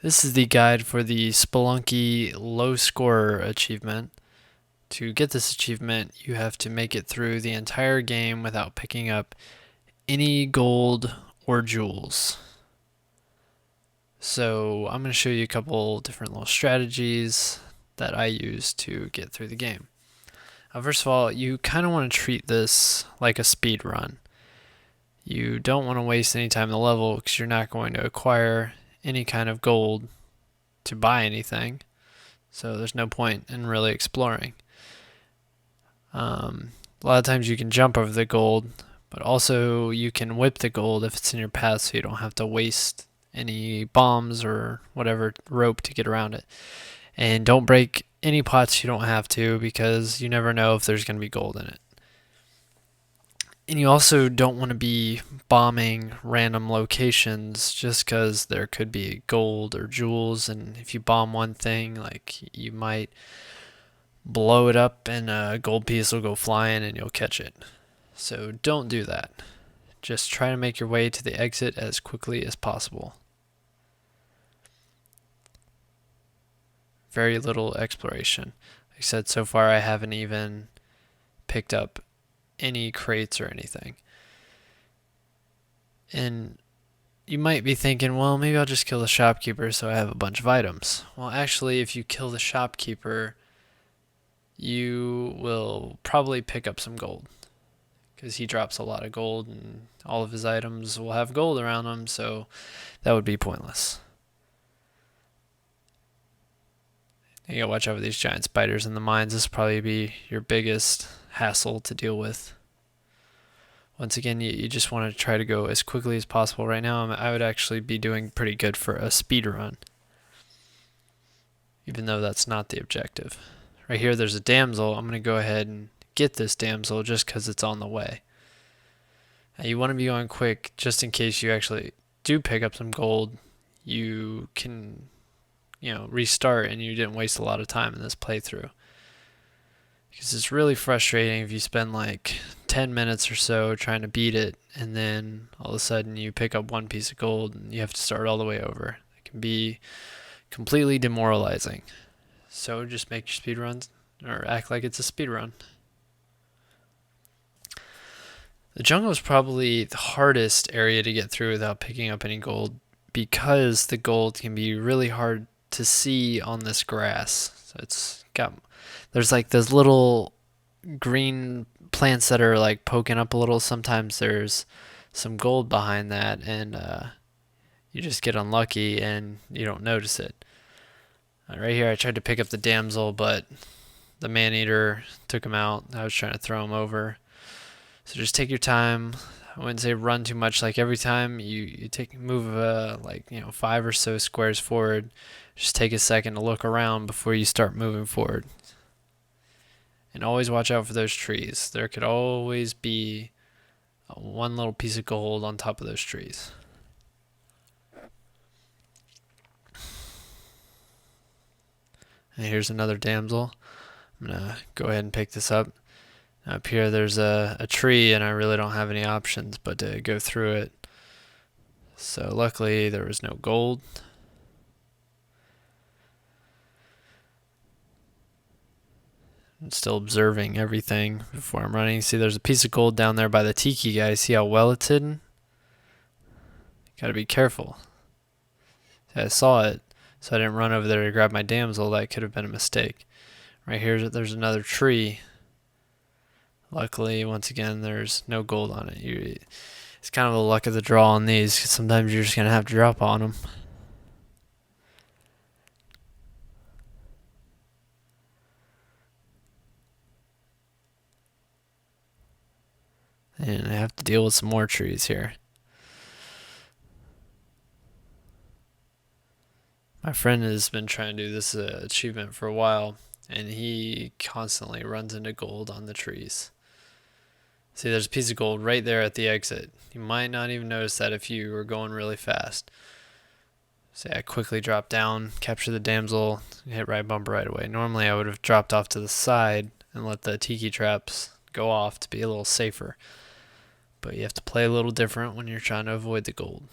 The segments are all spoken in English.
This is the guide for the Spelunky Low Scorer achievement. To get this achievement, you have to make it through the entire game without picking up any gold or jewels. So I'm going to show you a couple different little strategies that I use to get through the game. First of all, you kind of want to treat this like a speed run. You don't want to waste any time in the level because you're not going to acquire any kind of gold to buy anything, so there's no point in really exploring. A lot of times you can jump over the gold, but also you can whip the gold if it's in your path, so you don't have to waste any bombs or whatever rope to get around it. And don't break any pots you don't have to, because you never know if there's going to be gold in it. And you also don't want to be bombing random locations just because there could be gold or jewels, and if you bomb one thing, like, you might blow it up and a gold piece will go flying and you'll catch it. So don't do that. Just try to make your way to the exit as quickly as possible. Very little exploration. Like I said, so far I haven't even picked up any crates or anything. And you might be thinking, well, maybe I'll just kill the shopkeeper so I have a bunch of items. Well, actually, if you kill the shopkeeper, you will probably pick up some gold, because he drops a lot of gold and all of his items will have gold around them, so that would be pointless. You gotta watch out for these giant spiders in the mines. This will probably be your biggest hassle to deal with. Once again, you just want to try to go as quickly as possible. Right now, I would actually be doing pretty good for a speed run, even though that's not the objective. Right here, there's a damsel. I'm going to go ahead and get this damsel just because it's on the way. Now, you want to be going quick just in case you actually do pick up some gold. You can, restart and you didn't waste a lot of time in this playthrough. Because it's really frustrating if you spend like 10 minutes or so trying to beat it, and then all of a sudden you pick up one piece of gold and you have to start all the way over. It can be completely demoralizing. So just make your speed runs, or act like it's a speed run. The jungle is probably the hardest area to get through without picking up any gold, because the gold can be really hard to see on this grass. So there's like those little green plants that are like poking up a little. Sometimes there's some gold behind that, and you just get unlucky and you don't notice it. Right here I tried to pick up the damsel, but the man-eater took him out. I was trying to throw him over. So just take your time. I wouldn't say run too much. Like, every time you move 5 or so squares forward, just take a second to look around before you start moving forward. And always watch out for those trees. There could always be one little piece of gold on top of those trees. And here's another damsel. I'm going to go ahead and pick this up. Up here there's a tree, and I really don't have any options but to go through it. So luckily there was no gold. I'm still observing everything before I'm running. See, there's a piece of gold down there by the tiki guy. See how well it's hidden? Gotta be careful. See, I saw it, so I didn't run over there to grab my damsel. That could have been a mistake. Right here there's another tree. Luckily, once again, there's no gold on it. It's kind of the luck of the draw on these, 'cause sometimes you're just going to have to drop on them. And I have to deal with some more trees here. My friend has been trying to do this achievement for a while, and he constantly runs into gold on the trees. See, there's a piece of gold right there at the exit. You might not even notice that if you were going really fast. See, I quickly dropped down, capture the damsel, hit right bumper right away. Normally I would have dropped off to the side and let the tiki traps go off to be a little safer. But you have to play a little different when you're trying to avoid the gold.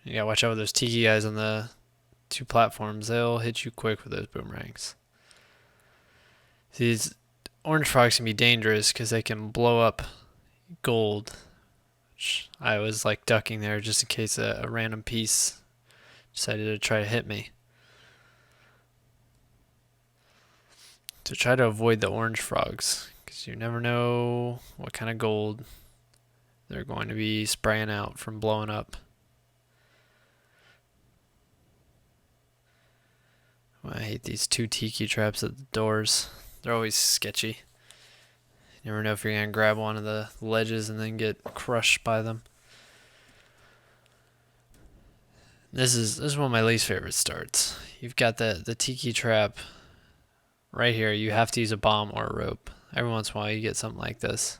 You gotta watch out with those tiki guys on the 2 platforms. They'll hit you quick with those boomerangs. These orange frogs can be dangerous because they can blow up gold. Which I was like ducking there just in case a random piece decided to try to hit me. So try to avoid the orange frogs because you never know what kind of gold they're going to be spraying out from blowing up. I hate these 2 tiki traps at the doors. They're always sketchy. You never know if you're going to grab one of the ledges and then get crushed by them. This is one of my least favorite starts. You've got the tiki trap right here. You have to use a bomb or a rope. Every once in a while you get something like this.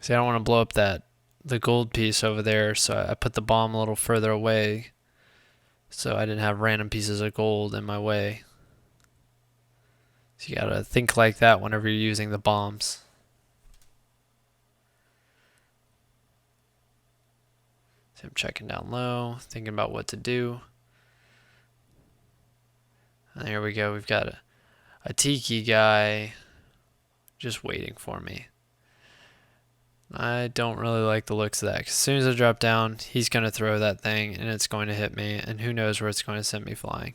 See, I don't want to blow up the gold piece over there, so I put the bomb a little further away so I didn't have random pieces of gold in my way. So you gotta think like that whenever you're using the bombs. So I'm checking down low, thinking about what to do. And there we go. We've got a tiki guy just waiting for me. I don't really like the looks of that. 'Cause as soon as I drop down, he's going to throw that thing and it's going to hit me. And who knows where it's going to send me flying.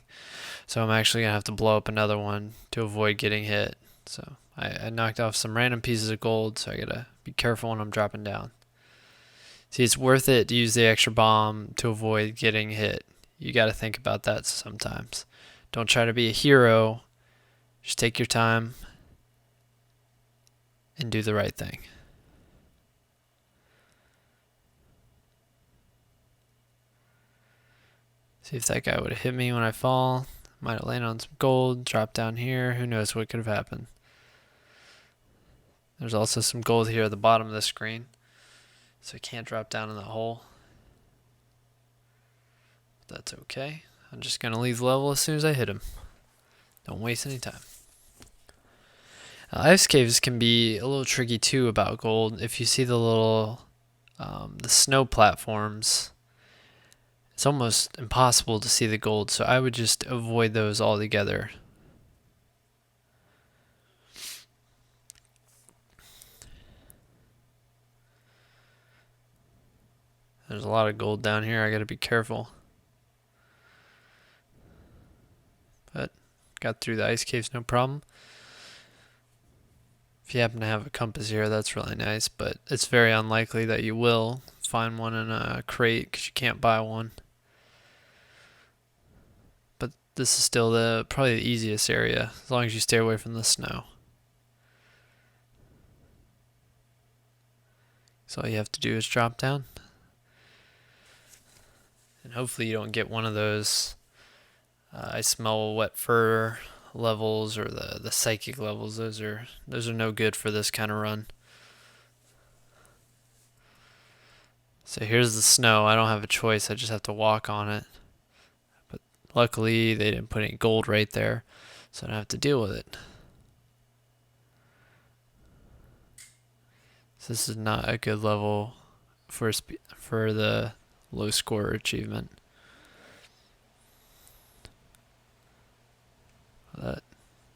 So I'm actually going to have to blow up another one to avoid getting hit. So I knocked off some random pieces of gold. So I got to be careful when I'm dropping down. See, it's worth it to use the extra bomb to avoid getting hit. You got to think about that sometimes. Don't try to be a hero. Just take your time and do the right thing. See if that guy would have hit me when I fall. Might have landed on some gold, dropped down here. Who knows what could have happened. There's also some gold here at the bottom of the screen. So I can't drop down in the hole. But that's okay. I'm just going to leave the level as soon as I hit him. Don't waste any time. Ice caves can be a little tricky too about gold. If you see the little the snow platforms, it's almost impossible to see the gold, so I would just avoid those altogether. There's a lot of gold down here. I got to be careful. But got through the ice caves no problem. If you happen to have a compass here, that's really nice, but it's very unlikely that you will find one in a crate because you can't buy one. But this is still probably the easiest area, as long as you stay away from the snow. So all you have to do is drop down. And hopefully you don't get one of those I smell wet fur levels or the psychic levels. Those are no good for this kind of run. So here's the snow. I don't have a choice. I just have to walk on it. But luckily they didn't put any gold right there, so I don't have to deal with it. So this is not a good level for the low score achievement.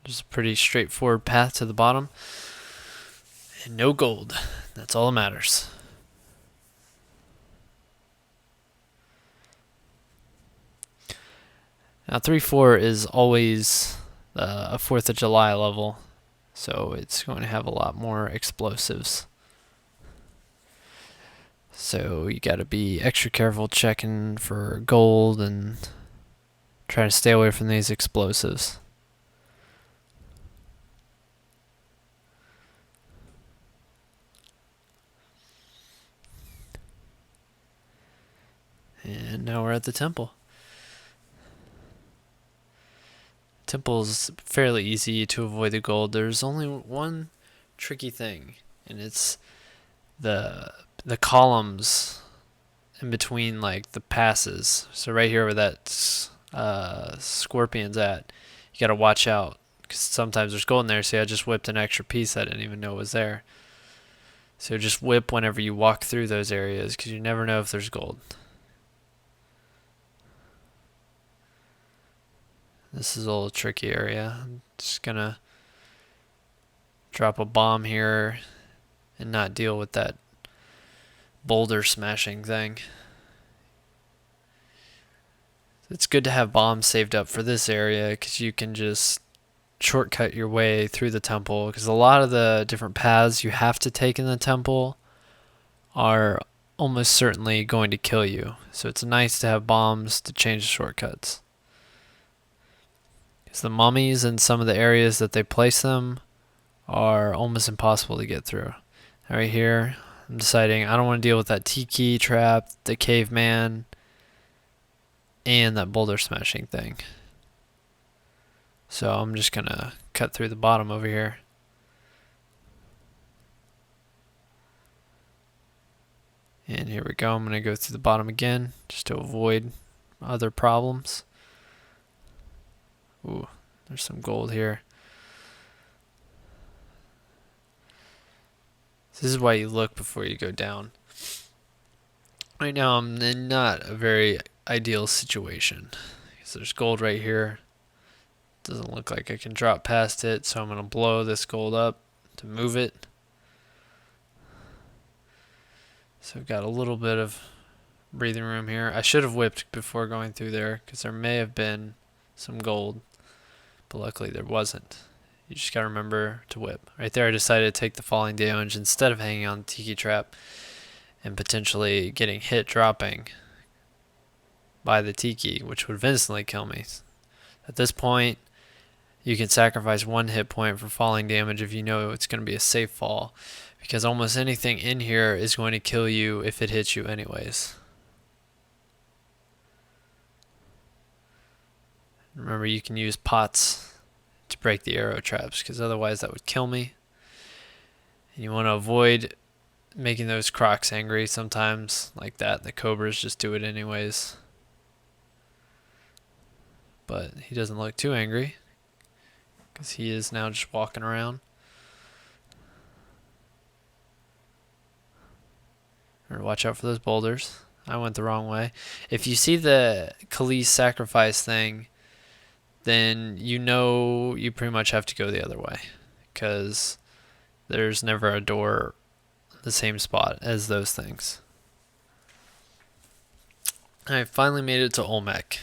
Just a pretty straightforward path to the bottom. And no gold. That's all that matters. Now 3-4 is always a 4th of July level, so it's going to have a lot more explosives. So you got to be extra careful checking for gold and try to stay away from these explosives. And now we're at the temple. Temple's fairly easy to avoid the gold. There's only one tricky thing, and it's the columns in between like the passes. So right here where that scorpion's at, you gotta watch out because sometimes there's gold in there. See, I just whipped an extra piece I didn't even know was there. So just whip whenever you walk through those areas because you never know if there's gold. This is a little tricky area. I'm just gonna drop a bomb here and not deal with that boulder smashing thing. It's good to have bombs saved up for this area because you can just shortcut your way through the temple, because a lot of the different paths you have to take in the temple are almost certainly going to kill you. So it's nice to have bombs to change the shortcuts. Because the mummies in some of the areas that they place them are almost impossible to get through. Right here, I'm deciding I don't want to deal with that tiki trap, the caveman, and that boulder smashing thing. So I'm just going to cut through the bottom over here. And here we go. I'm going to go through the bottom again just to avoid other problems. Ooh, there's some gold here. This is why you look before you go down. Right now I'm in not a very ideal situation, because there's gold right here. Doesn't look like I can drop past it, so I'm going to blow this gold up to move it. So I've got a little bit of breathing room here. I should have whipped before going through there, because there may have been some gold, but luckily there wasn't. You just got to remember to whip. Right there I decided to take the falling damage instead of hanging on the tiki trap and potentially getting hit dropping by the tiki, which would instantly kill me. At this point, you can sacrifice 1 hit point for falling damage if you know it's going to be a safe fall, because almost anything in here is going to kill you if it hits you anyways. Remember, you can use pots to break the arrow traps, because otherwise that would kill me. And you want to avoid making those crocs angry sometimes like that. The cobras just do it anyways. But he doesn't look too angry, because he is now just walking around. Watch out for those boulders. I went the wrong way. If you see the Khalees sacrifice thing, then you know you pretty much have to go the other way, because there's never a door the same spot as those things. I finally made it to Olmec.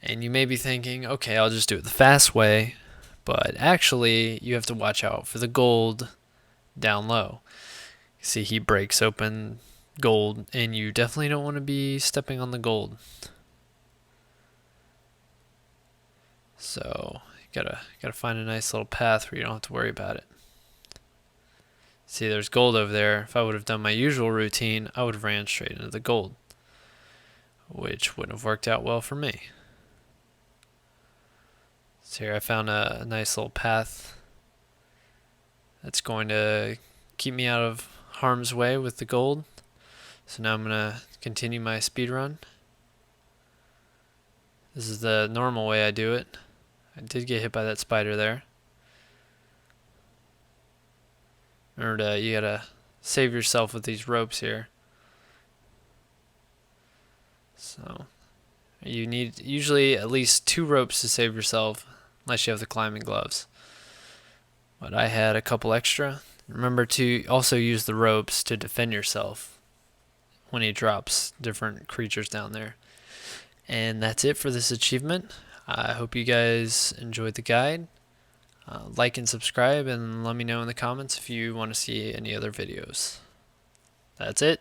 And you may be thinking, okay, I'll just do it the fast way, but actually you have to watch out for the gold down low. See, he breaks open gold, and you definitely don't want to be stepping on the gold. So you gotta find a nice little path where you don't have to worry about it. See, there's gold over there. If I would have done my usual routine, I would have ran straight into the gold, which wouldn't have worked out well for me. So here I found a nice little path that's going to keep me out of harm's way with the gold. So now I'm going to continue my speed run. This is the normal way I do it. I did get hit by that spider there. Remember, you gotta save yourself with these ropes here. So you need usually at least 2 ropes to save yourself, unless you have the climbing gloves. But I had a couple extra. Remember to also use the ropes to defend yourself when he drops different creatures down there. And that's it for this achievement. I hope you guys enjoyed the guide. Like and subscribe, and let me know in the comments if you want to see any other videos. That's it.